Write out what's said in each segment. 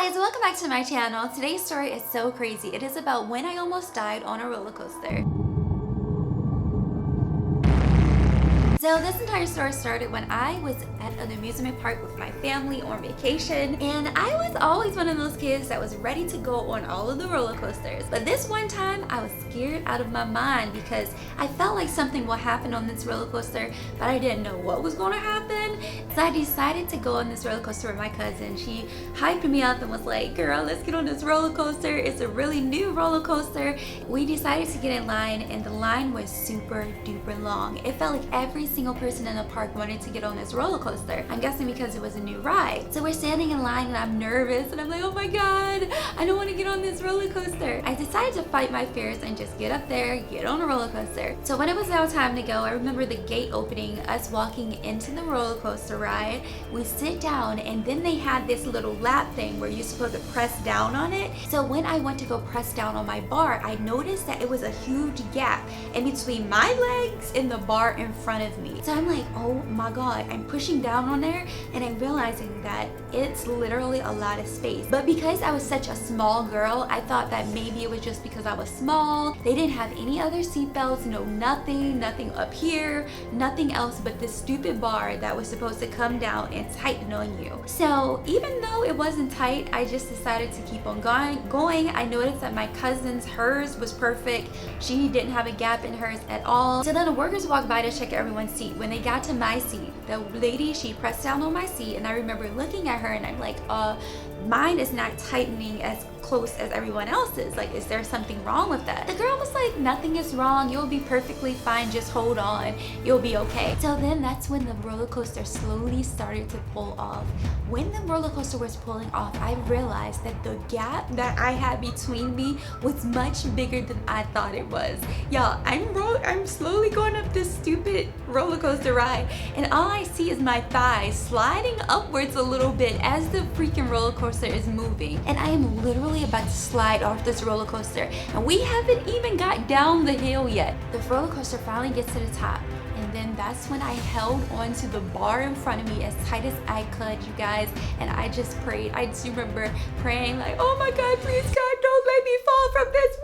guys, welcome back to my channel. Today's story is so crazy. It is about when I almost died on a roller coaster. So this entire story started when I was at an amusement park with my family on vacation, and I was always one of those kids that was ready to go on all of the roller coasters. But this one time I was scared out of my mind because I felt like something will happen on this roller coaster, but I didn't know what was going to happen. So I decided to go on this roller coaster with my cousin. She hyped me up and was like, girl, let's get on this roller coaster. It's a really new roller coaster. We decided to get in line, and the line was super duper long. It felt like every single person in the park wanted to get on this roller coaster. I'm guessing because it was a new ride. So we're standing in line and I'm nervous and I'm like, oh my god, I don't want to get on this roller coaster. I decided to fight my fears and just get up there, get on a roller coaster. So when it was now time to go, I remember the gate opening, us walking into the roller coaster ride. We sit down, and then they had this little lap thing where you're supposed to press down on it. So when I went to go press down on my bar, I noticed that it was a huge gap in between my legs and the bar in front of me. So I'm like, oh my god, I'm pushing down on there and I'm realizing that it's literally a lot of space. But because I was such a small girl, I thought that maybe it was just because I was small. They didn't have any other seatbelts, no nothing up here, nothing else but this stupid bar that was supposed to come down and tighten on you. So even though it wasn't tight, I just decided to keep on going. I noticed that my cousin's, hers was perfect. She didn't have a gap in hers at all. So then the workers walked by to check everyone's seat. When they got to my seat, the lady, she pressed down on my seat, and I remember looking at her and I'm like, mine is not tightening as close as everyone else's. Like, is there something wrong with that? The girl was like, nothing is wrong, you'll be perfectly fine, just hold on, you'll be okay. So then that's when the roller coaster slowly started to pull off. When the roller coaster was pulling off, I realized that the gap that I had between me was much bigger than I thought it was. Y'all, I'm slowly going up this stupid roller coaster ride, and all I see is my thighs sliding upwards a little bit as the freaking roller coaster is moving, and I am literally about to slide off this roller coaster, and we haven't even got down the hill yet. The roller coaster finally gets to the top, and then that's when I held onto the bar in front of me as tight as I could, you guys, and I just prayed. I just remember praying like, oh my god, please god, don't let me fall from this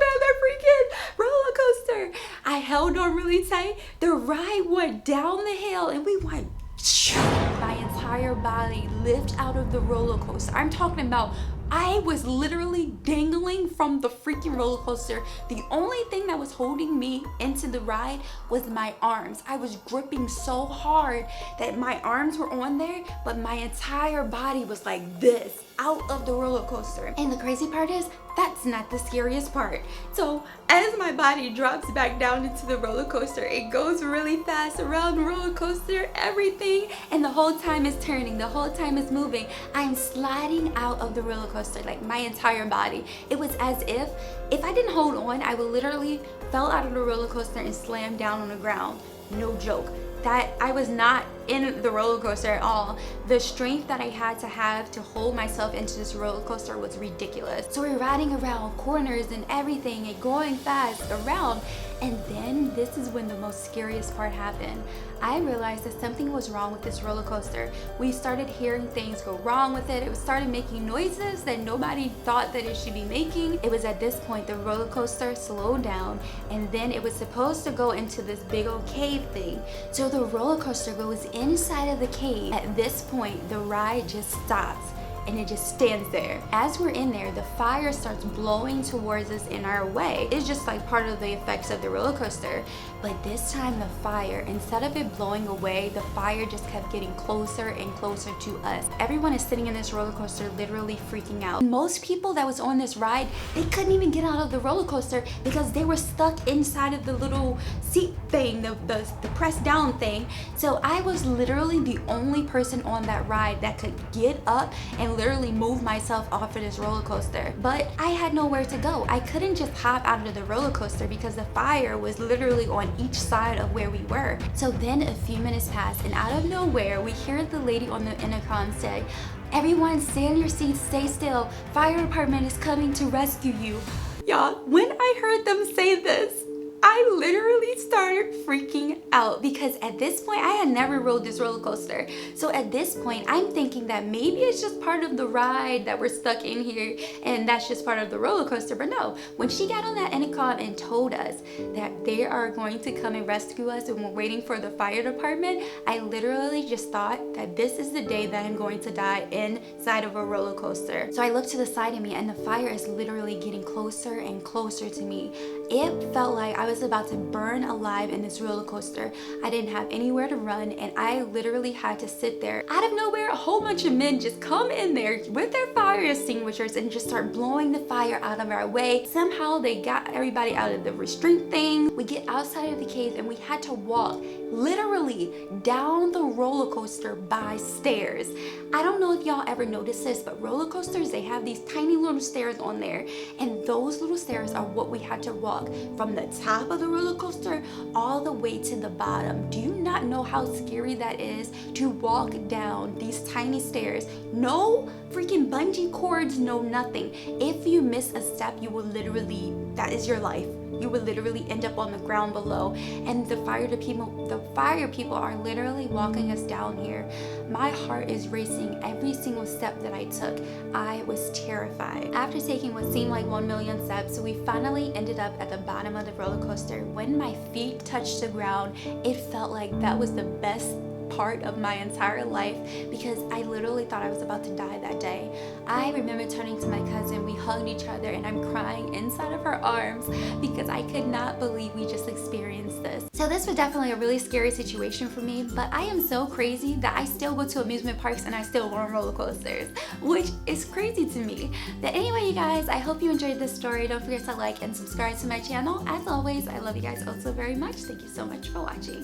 freaking roller coaster. I held on really tight. The ride went down the hill and we went, my entire body lifted out of the roller coaster. I'm talking about, I was literally dangling from the freaking roller coaster. The only thing that was holding me into the ride was my arms. I was gripping so hard that my arms were on there, but my entire body was like this, out of the roller coaster. And the crazy part is, that's not the scariest part. So as my body drops back down into the roller coaster, it goes really fast around the roller coaster, everything, and the whole time is turning, the whole time is moving. I'm sliding out of the roller coaster, like my entire body. It was as if I didn't hold on, I would literally fell out of the roller coaster and slammed down on the ground. No joke. That I was not in the roller coaster at all. The strength that I had to hold myself into this roller coaster was ridiculous. So we're riding around corners and everything and going fast around, and then this is when the most scariest part happened. I realized that something was wrong with this roller coaster. We started hearing things go wrong with it. It started making noises that nobody thought that it should be making. It was at this point the roller coaster slowed down, and then it was supposed to go into this big old cave thing. So the roller coaster goes inside of the cave. At this point, the ride just stops and it just stands there. As we're in there, the fire starts blowing towards us in our way. It's just like part of the effects of the roller coaster. But this time the fire, instead of it blowing away, the fire just kept getting closer and closer to us. Everyone is sitting in this roller coaster literally freaking out. Most people that was on this ride, they couldn't even get out of the roller coaster because they were stuck inside of the little seat thing, the press down thing. So I was literally the only person on that ride that could get up and literally move myself off of this roller coaster. But I had nowhere to go. I couldn't just hop out of the roller coaster because the fire was literally on each side of where we were. So then a few minutes passed, and out of nowhere we hear the lady on the intercom say, everyone stay in your seats, stay still, fire department is coming to rescue you. Y'all, when I heard them say this, I literally started freaking out because at this point I had never rode this roller coaster. So at this point I'm thinking that maybe it's just part of the ride that we're stuck in here and that's just part of the roller coaster. But no, when she got on that intercom and told us that they are going to come and rescue us and we're waiting for the fire department, I literally just thought that this is the day that I'm going to die inside of a roller coaster. So I looked to the side of me and the fire is literally getting closer and closer to me. It felt like I was about to burn alive in this roller coaster. I didn't have anywhere to run and I literally had to sit there. Out of nowhere, a whole bunch of men just come in there with their fire extinguishers and just start blowing the fire out of our way. Somehow they got everybody out of the restraint thing. We get outside of the cave and we had to walk literally down the roller coaster by stairs. I don't know if y'all ever noticed this, but roller coasters, they have these tiny little stairs on there, and those little stairs are what we had to walk from the top of the roller coaster all the way to the bottom. Do you not know how scary that is to walk down these tiny stairs? No freaking bungee cords, no nothing. If you miss a step, you will literally, that is your life. You would literally end up on the ground below, and the fire people are literally walking us down here. My heart is racing every single step that I took. I was terrified. After taking what seemed like 1 million steps, we finally ended up at the bottom of the roller coaster. When my feet touched the ground, it felt like that was the best part of my entire life because I literally thought I was about to die that day. I remember turning to my cousin, we hugged each other, and I'm crying inside of her arms because I could not believe we just experienced this. So this was definitely a really scary situation for me, but I am so crazy that I still go to amusement parks and I still go on roller coasters, which is crazy to me. But anyway, you guys, I hope you enjoyed this story. Don't forget to like and subscribe to my channel. As always, I love you guys also very much. Thank you so much for watching.